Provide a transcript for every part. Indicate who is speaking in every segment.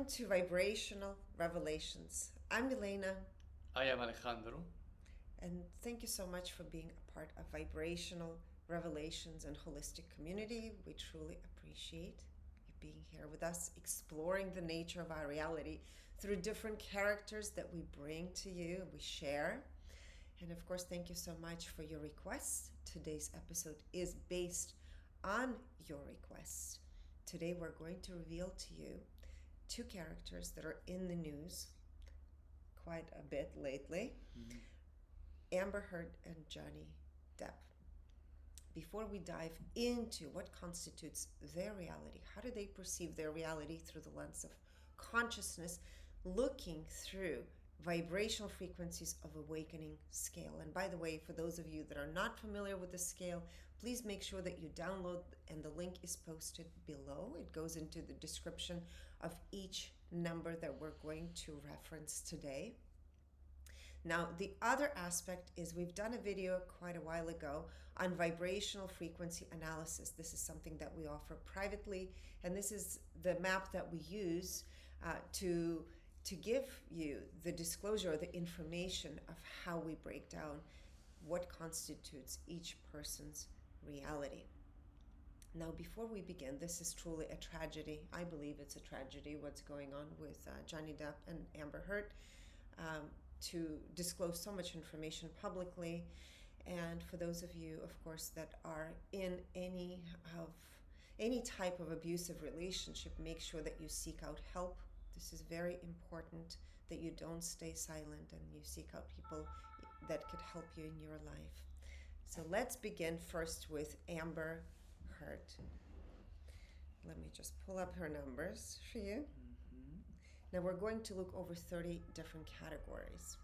Speaker 1: welcome to Vibrational Revelations. I'm Elena,
Speaker 2: I am Alejandro.
Speaker 1: and thank you so much for being a part of Vibrational Revelations and Holistic Community. We truly appreciate you being here with us, exploring the nature of our reality through different characters that we bring to you, we share. And of course, thank you so much for your requests. Today's episode is based on your requests. Today, we're going to reveal to you two characters that are in the news quite a bit lately,
Speaker 2: Mhm.
Speaker 1: Amber Heard and Johnny Depp. Before we dive into what constitutes their reality, how do they perceive their reality through the lens of consciousness, looking through vibrational frequencies of awakening scale. And by the way, for those of you that are not familiar with the scale, please make sure that you download, and the link is posted below. It goes into the description of each number that we're going to reference today. Now, the other aspect is we've done a video quite a while ago on vibrational frequency analysis. This is something that we offer privately, and this is the map that we use to give you the disclosure or the information of how we break down what constitutes each person's reality. Now, before we begin, this is truly a tragedy. I believe it's a tragedy what's going on with Johnny Depp and Amber Heard. To disclose so much information publicly, and for those of you, of course, that are in any type of abusive relationship, make sure that you seek out help. This is very important, that you don't stay silent and you seek out people that could help you in your life. So let's begin first with Amber Heard. Let me just pull up her numbers for you. Now we're going to look over 30 different categories.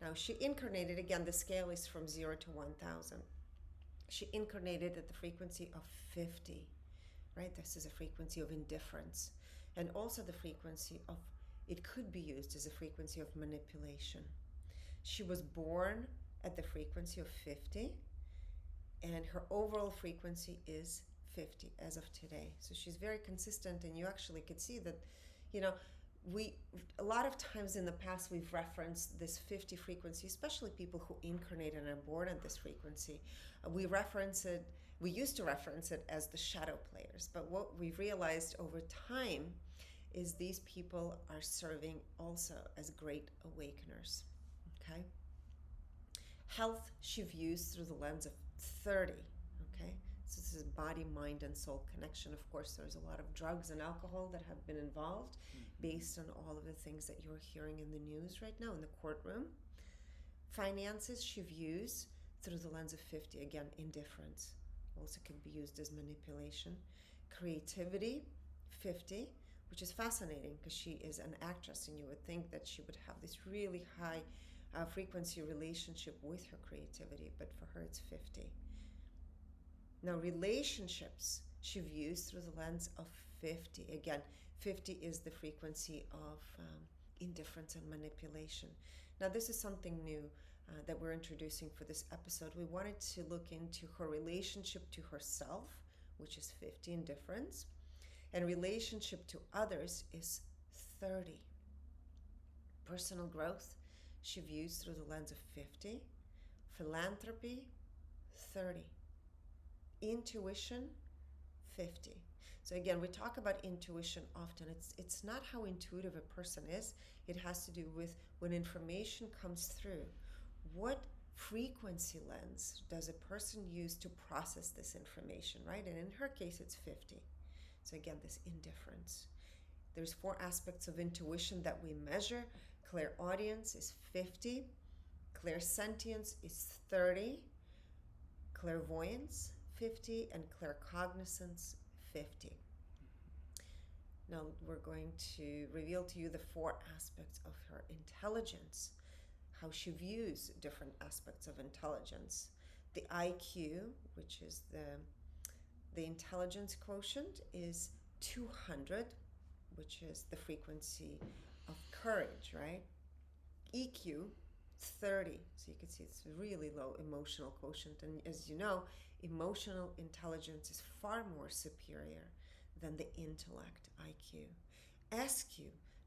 Speaker 1: Now she incarnated, again, the scale is from 0 to 1,000. She incarnated at the frequency of 50, right? This is a frequency of indifference. And also the frequency of, it could be used as a frequency of manipulation. She was born at the frequency of 50, and her overall frequency is 50 as of today. So she's very consistent, and you actually could see that, a lot of times in the past we've referenced this 50 frequency, especially people who incarnate and are born at this frequency. We used to reference it as the shadow players, but what we've realized over time is these people are serving also as great awakeners. Okay? Health she views through the lens of 30. Okay? So this is body, mind, and soul connection. Of course, there's a lot of drugs and alcohol that have been involved based on all of the things that you're hearing in the news right now in the courtroom. Finances she views through the lens of 50. Again, indifference. Also can be used as manipulation. Creativity, 50, which is fascinating because she is an actress, and you would think that she would have this really high frequency relationship with her creativity, but for her it's 50. Now, relationships she views through the lens of 50. Again, 50 is the frequency of indifference and manipulation. Now, this is something new that we're introducing for this episode. We wanted to look into her relationship to herself, which is 50, indifference, and relationship to others is 30. Personal growth she views through the lens of 50. Philanthropy, 30. Intuition, 50. So again, we talk about intuition often. It's not how intuitive a person is. It has to do with when information comes through, what frequency lens does a person use to process this information, right? And in her case, it's 50. So again, this indifference. There's 4 aspects of intuition that we measure. Clairaudience is 50. Clairsentience is 30. Clairvoyance, 50, and claircognizance, 50. Now we're going to reveal to you the 4 aspects of her intelligence, how she views different aspects of intelligence. The IQ, which is the intelligence quotient, is 200, which is the frequency of courage, right? EQ, 30. So you can see it's really low emotional quotient. And as you know, emotional intelligence is far more superior than the intellect, IQ. SQ,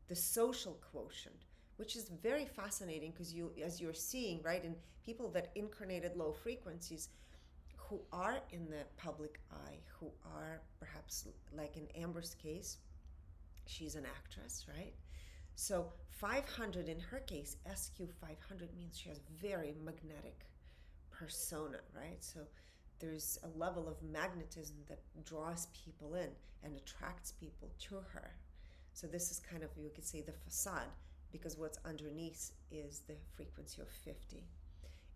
Speaker 1: the social quotient, which is very fascinating because you, as you're seeing, right, in people that incarnated low frequencies who are in the public eye, who are perhaps like in Amber's case, she's an actress, right? So 500 in her case, SQ 500 means she has very magnetic persona, right? So there's a level of magnetism that draws people in and attracts people to her. So this is kind of, you could say, the facade, because what's underneath is the frequency of 50.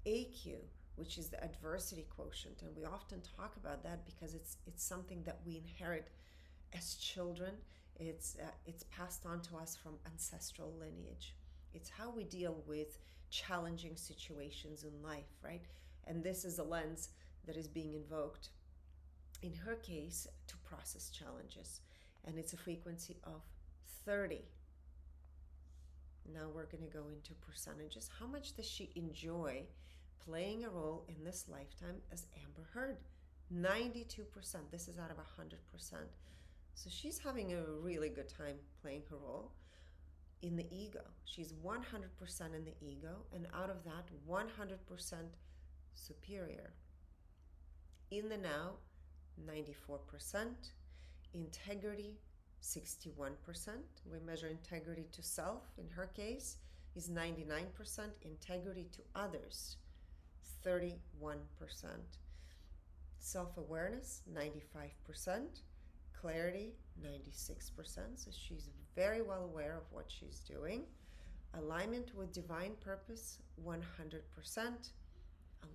Speaker 1: AQ, which is the adversity quotient, and we often talk about that because it's something that we inherit as children. It's passed on to us from ancestral lineage. It's how we deal with challenging situations in life, right? And this is a lens that is being invoked in her case to process challenges, and it's a frequency of 30. Now we're going to go into percentages. How much does she enjoy playing a role in this lifetime as Amber Heard? 92%. This is out of 100%. So she's having a really good time playing her role. In the ego, she's 100% in the ego, and out of that, 100% superior. In the now, 94%. Integrity, 61%. We measure integrity to self, in her case, is 99%. Integrity to others, 31%. Self-awareness, 95%. Clarity, 96%. So she's very well aware of what she's doing. Alignment with divine purpose, 100%.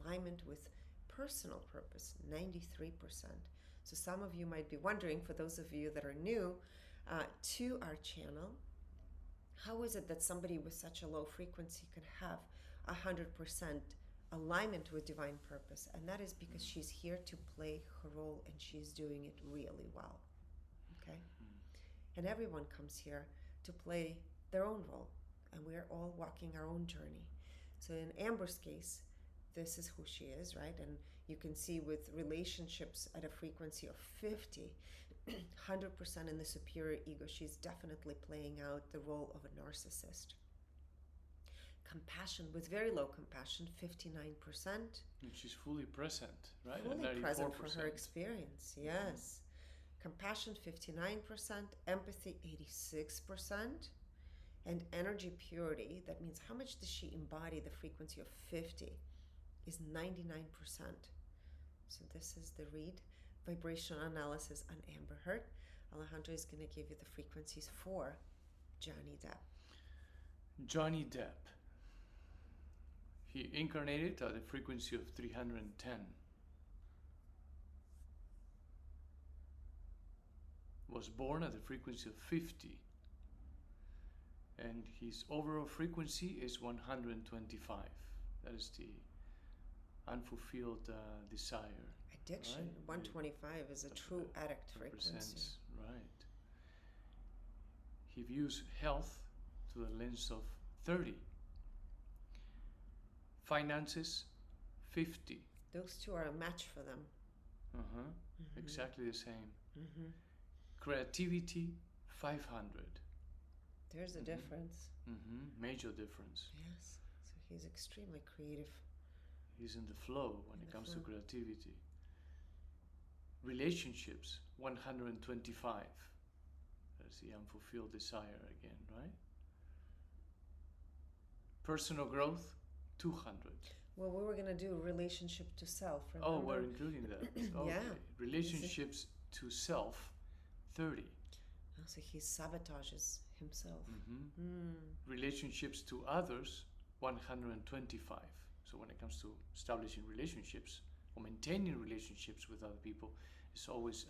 Speaker 1: Alignment with personal purpose, 93%. So some of you might be wondering, for those of you that are new to our channel, how is it that somebody with such a low frequency can have 100% alignment with divine purpose? And that is because she's here to play her role, and she's doing it really well. Okay? And everyone comes here to play their own role, and we're all walking our own journey. So in Amber's case, this is who she is, right? And you can see with relationships at a frequency of 50, 100% in the superior ego, she's definitely playing out the role of a narcissist. Compassion, with very low compassion, 59%.
Speaker 2: And she's fully present, right?
Speaker 1: Fully present for her experience, yes. Compassion, 59%. Empathy, 86%. And energy purity, that means how much does she embody the frequency of 50, is 99%. So this is the read, vibrational analysis on Amber Heard. Alejandro is going to give you the frequencies for Johnny Depp.
Speaker 2: Johnny Depp. He incarnated at a frequency of 310. Was born at a frequency of 50. And his overall frequency is 125. That is the unfulfilled desire.
Speaker 1: Addiction, right? 125 is a true addict frequency.
Speaker 2: Right. He views health through the lens of 30. Finances, 50.
Speaker 1: Those two are a match for them.
Speaker 2: Exactly the same. Creativity, 500.
Speaker 1: There's a difference.
Speaker 2: Major difference.
Speaker 1: Yes. So he's extremely creative.
Speaker 2: He's in the flow when it comes to creativity. Relationships, 125. That's the unfulfilled desire again, right? Personal growth, 200.
Speaker 1: Well, we were going to do relationship to self, remember?
Speaker 2: Oh, we're including that. Okay.
Speaker 1: Yeah.
Speaker 2: Relationships to self, 30.
Speaker 1: Oh, so he sabotages himself.
Speaker 2: Relationships to others, 125. So when it comes to establishing relationships or maintaining relationships with other people, it's always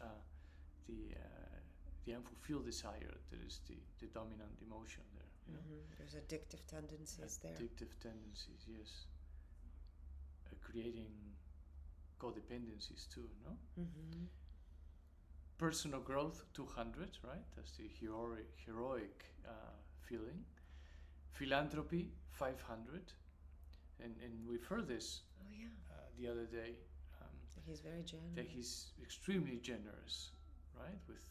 Speaker 2: the unfulfilled desire that is the dominant emotion there.
Speaker 1: There's addictive tendencies there.
Speaker 2: Addictive tendencies, yes. Creating codependencies too, no? Personal growth, 200, right? That's the heroic feeling. Philanthropy, 500. And we've heard this the other day.
Speaker 1: He's very generous.
Speaker 2: That he's extremely generous, right? With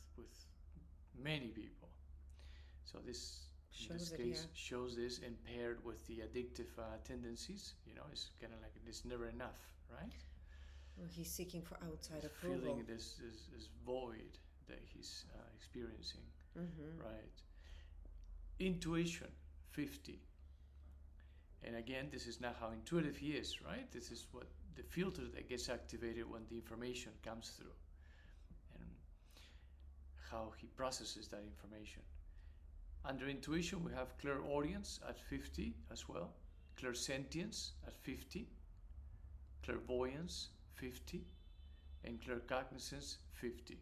Speaker 2: many people. So this, in
Speaker 1: Shows
Speaker 2: this
Speaker 1: it
Speaker 2: case,
Speaker 1: here.
Speaker 2: shows this, and paired with the addictive tendencies, it's kind of like it's never enough, right?
Speaker 1: Well, he's seeking for outside
Speaker 2: He's
Speaker 1: approval.
Speaker 2: feeling this void that he's experiencing, right? Intuition, 50. And again, this is not how intuitive he is, right? This is what the filter that gets activated when the information comes through, and how he processes that information. Under intuition, we have clairaudience at 50 as well, clairsentience at 50, clairvoyance 50, and claircognizance 50.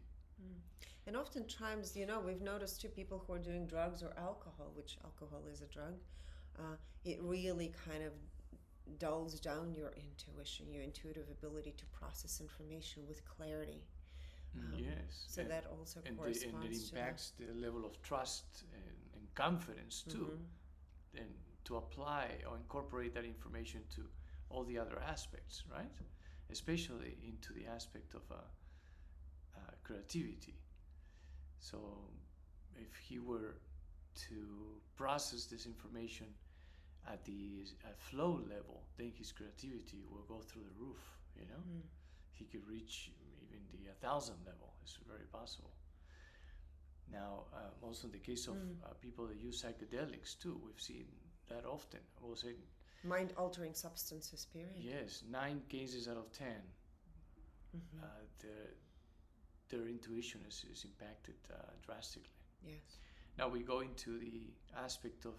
Speaker 1: And oftentimes, we've noticed too, people who are doing drugs or alcohol, which alcohol is a drug, it really kind of dulls down your intuition, your intuitive ability to process information with clarity.
Speaker 2: Yes.
Speaker 1: So that also
Speaker 2: and
Speaker 1: corresponds
Speaker 2: it impacts the level of trust and confidence too, and to apply or incorporate that information to all the other aspects, right? Especially into the aspect of creativity. So if he were to process this information at the flow level, then his creativity will go through the roof, He could reach even the 1,000 level. It's very possible. Now, also in the case of people that use psychedelics too, we've seen that often. We'll say
Speaker 1: mind-altering substances, period.
Speaker 2: yes, 9 cases out of 10, their intuition is impacted drastically.
Speaker 1: Yes.
Speaker 2: Now we go into the aspect of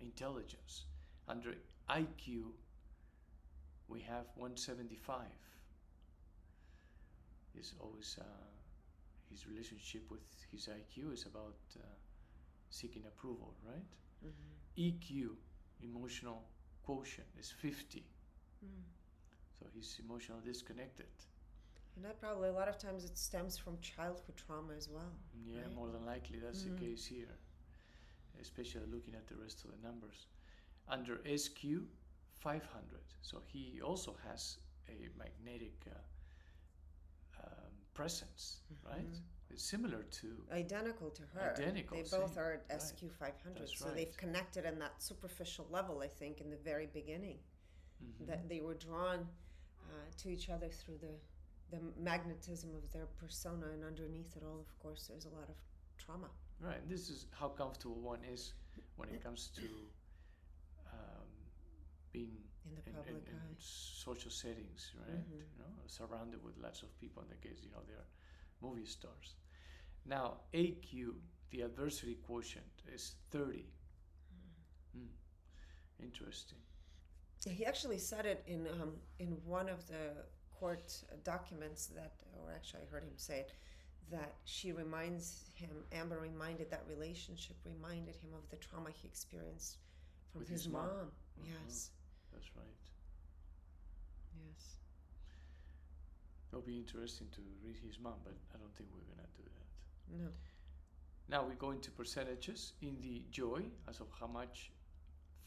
Speaker 2: intelligence. Under IQ, we have 175. Is always his relationship with his IQ is about seeking approval, right? EQ, emotional quotient, is 50. So he's emotionally disconnected.
Speaker 1: And that probably a lot of times it stems from childhood trauma as well.
Speaker 2: Yeah,
Speaker 1: right?
Speaker 2: more than likely that's the case here, especially looking at the rest of the numbers. Under SQ, 500. So he also has a magnetic presence, right? It's similar to...
Speaker 1: Identical to her.
Speaker 2: Identical,
Speaker 1: They both
Speaker 2: same.
Speaker 1: are at
Speaker 2: Right.
Speaker 1: SQ 500.
Speaker 2: That's
Speaker 1: so
Speaker 2: right.
Speaker 1: they've connected in that superficial level, I think, in the very beginning. That they were drawn to each other through the magnetism of their persona, and underneath it all, of course, there's a lot of trauma.
Speaker 2: Right. This is how comfortable one is when it comes to being
Speaker 1: In the
Speaker 2: in
Speaker 1: public eye.
Speaker 2: social settings, right? Surrounded with lots of people. In the case, they're movie stars. Now, AQ, the adversity quotient, is 30. Interesting.
Speaker 1: He actually said it in one of the court documents that, or actually I heard him say it, that she reminds him, Amber reminded that relationship, reminded him of the trauma he experienced from
Speaker 2: With
Speaker 1: his
Speaker 2: his mom.
Speaker 1: mom. Yes.
Speaker 2: That's right.
Speaker 1: Yes.
Speaker 2: It'll be interesting to read his mom, but I don't think we're going to do that.
Speaker 1: No.
Speaker 2: Now we go into percentages in the joy, as of how much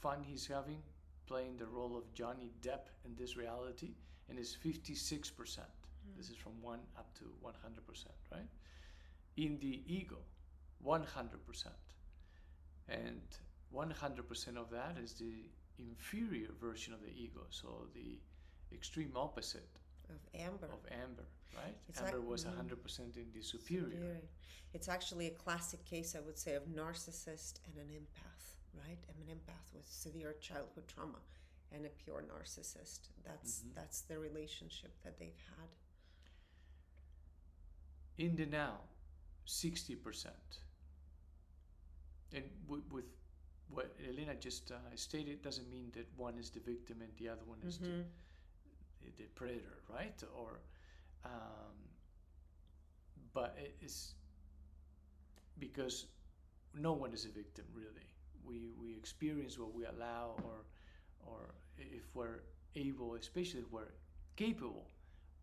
Speaker 2: fun he's having playing the role of Johnny Depp in this reality, and it's 56%. This is from 1 up to 100%, right? In the ego, 100%. And 100% of that is the inferior version of the ego, so the extreme opposite
Speaker 1: Of Amber.
Speaker 2: Right?
Speaker 1: It's
Speaker 2: Amber
Speaker 1: like-
Speaker 2: was 100% in the superior.
Speaker 1: It's actually a classic case, I would say, of narcissist and an empath, right? I'm an empath with severe childhood trauma and a pure narcissist. That's the relationship that they've had.
Speaker 2: In the now, 60%. And with what Elena just stated, doesn't mean that one is the victim and the other one is the predator, right? Or, but it is because no one is a victim, really. We experience what we allow, or if we're able, especially if we're capable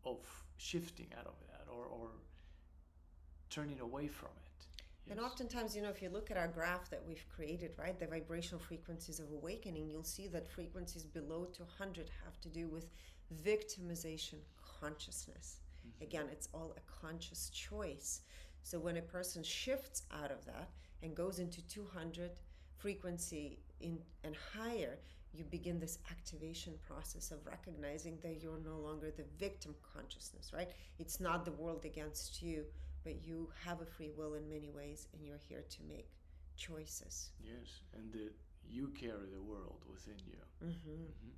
Speaker 2: of shifting out of that or turning away from it. Yes.
Speaker 1: And oftentimes, if you look at our graph that we've created, right, the vibrational frequencies of awakening, you'll see that frequencies below 200 have to do with victimization consciousness. Again, it's all a conscious choice So when a person shifts out of that and goes into 200 frequency and higher, you begin this activation process of recognizing that you're no longer the victim consciousness, right? It's not the world against you, but you have a free will in many ways, and you're here to make choices.
Speaker 2: Yes, and that you carry the world within you.
Speaker 1: Mm-hmm.
Speaker 2: Mm-hmm.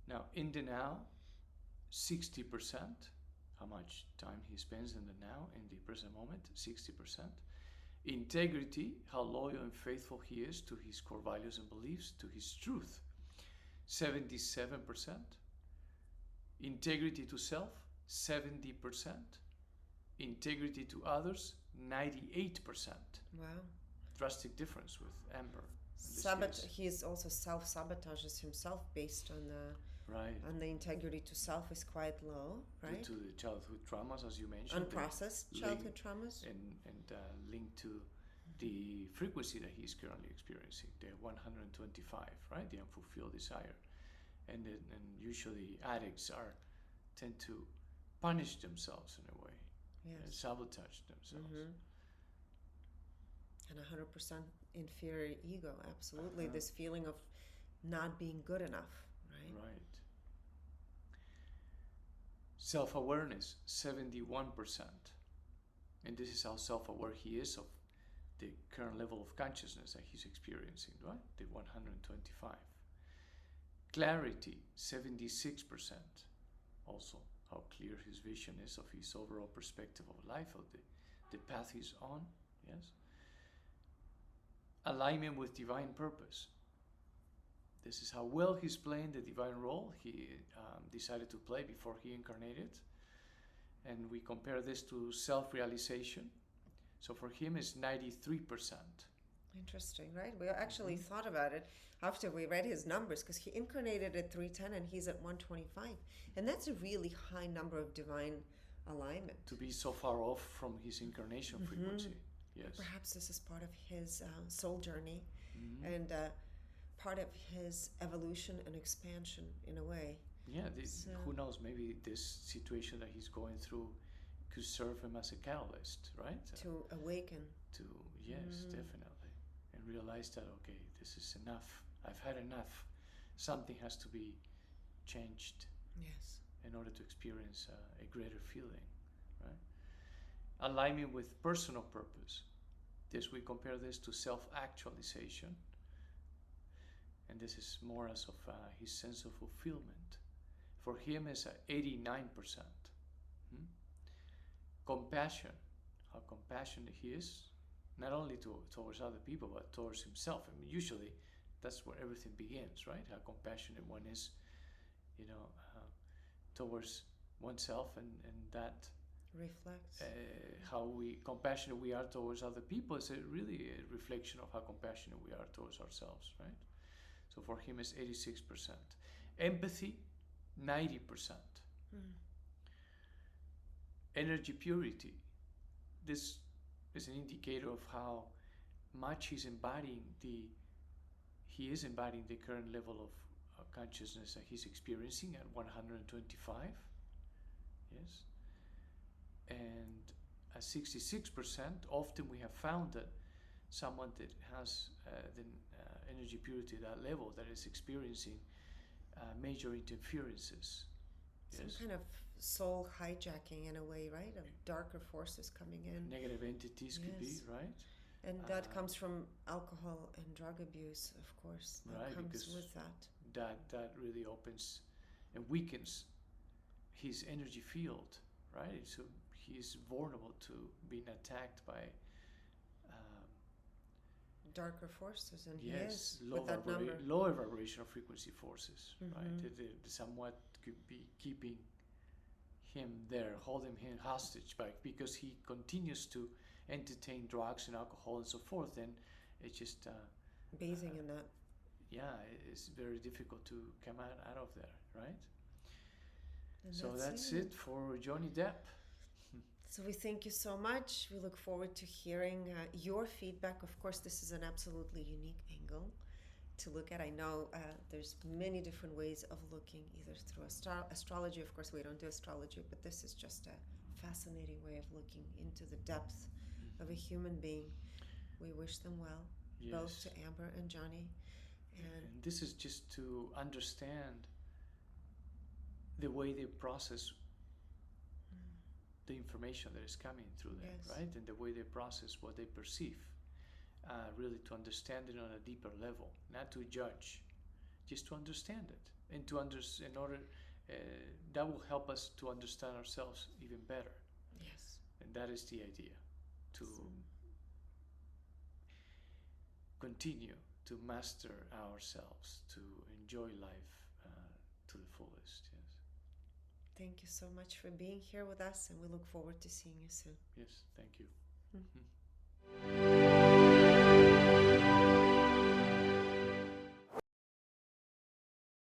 Speaker 2: Now, in the now, 60%, how much time he spends in the now, in the present moment, 60%. Integrity, how loyal and faithful he is to his core values and beliefs, to his truth, 77%. Integrity to self, 70%. Integrity to others, 98%.
Speaker 1: Wow.
Speaker 2: Drastic difference with Amber.
Speaker 1: He is also self-sabotages himself based on the integrity to self is quite low, right?
Speaker 2: Due to the childhood traumas, as you mentioned.
Speaker 1: Unprocessed childhood traumas.
Speaker 2: And linked to the frequency that he's currently experiencing, the 125, right? The unfulfilled desire. And usually addicts tend to punish themselves in a way.
Speaker 1: Yes.
Speaker 2: And sabotage themselves.
Speaker 1: Mm-hmm. And 100% inferior ego, absolutely. This feeling of not being good enough, right?
Speaker 2: Right. Self-awareness, 71%. And this is how self-aware he is of the current level of consciousness that he's experiencing, right? The 125. Clarity, 76%. Also, how clear his vision is of his overall perspective of life, of the path he's on, yes? Alignment with divine purpose. This is how well he's playing the divine role he decided to play before he incarnated. And we compare this to self-realization. So for him, it's 93%.
Speaker 1: Interesting, right? We actually thought about it after we read his numbers, because he incarnated at 310 and he's at 125. And that's a really high number of divine alignment.
Speaker 2: To be so far off from his incarnation frequency. Yes.
Speaker 1: Perhaps this is part of his soul journey and part of his evolution and expansion in a way.
Speaker 2: Yeah, who knows, maybe this situation that he's going through could serve him as a catalyst, right?
Speaker 1: To awaken.
Speaker 2: Yes, definitely. And realize that, okay, this is enough. I've had enough. Something has to be changed.
Speaker 1: Yes.
Speaker 2: In order to experience a greater feeling, right? Alignment with personal purpose. We compare this to self-actualization. And this is more as of his sense of fulfillment. For him, it's 89%. Compassion, how compassionate he is, not only towards other people, but towards himself. I mean, usually that's where everything begins, right? How compassionate one is, towards oneself, and that
Speaker 1: reflects
Speaker 2: how compassionate we are towards other people is really a reflection of how compassionate we are towards ourselves, right? So for him, it's 86%. Empathy, 90%. Energy purity. This is an indicator of how much he is embodying the current level of consciousness that he's experiencing at 125. Yes. And at 66%, often we have found that someone that has the energy purity at that level, that is experiencing major interferences.
Speaker 1: Some kind of soul hijacking in a way, right? Of darker forces coming in.
Speaker 2: Negative entities could be, right?
Speaker 1: And that comes from alcohol and drug abuse, of course. That comes with that.
Speaker 2: That really opens and weakens his energy field, right? So he's vulnerable to being attacked by
Speaker 1: darker forces, and
Speaker 2: yes,
Speaker 1: he is with that number.
Speaker 2: Lower vibrational frequency forces, right? They somewhat could be keeping him there, holding him hostage because he continues to entertain drugs and alcohol and so forth. And it's just
Speaker 1: bathing in that.
Speaker 2: Yeah, it's very difficult to come out of there, right?
Speaker 1: And
Speaker 2: so that's it for Johnny Depp.
Speaker 1: So we thank you so much. We look forward to hearing your feedback. Of course, this is an absolutely unique angle to look at. I know there's many different ways of looking, either through astrology. Of course, we don't do astrology, but this is just a fascinating way of looking into the depth of a human being. We wish them well, both
Speaker 2: Yes.
Speaker 1: to Amber and Johnny.
Speaker 2: And this is just to understand the way they process the information that is coming through them,
Speaker 1: Yes.
Speaker 2: right? And the way they process what they perceive. Really to understand it on a deeper level, not to judge, just to understand it, and in order that will help us to understand ourselves even better.
Speaker 1: Yes.
Speaker 2: And that is the idea, to continue to master ourselves, to enjoy life to the fullest. Yes.
Speaker 1: Thank you so much for being here with us, and we look forward to seeing you soon.
Speaker 2: Yes. Thank you.
Speaker 1: Mm.
Speaker 2: Mm.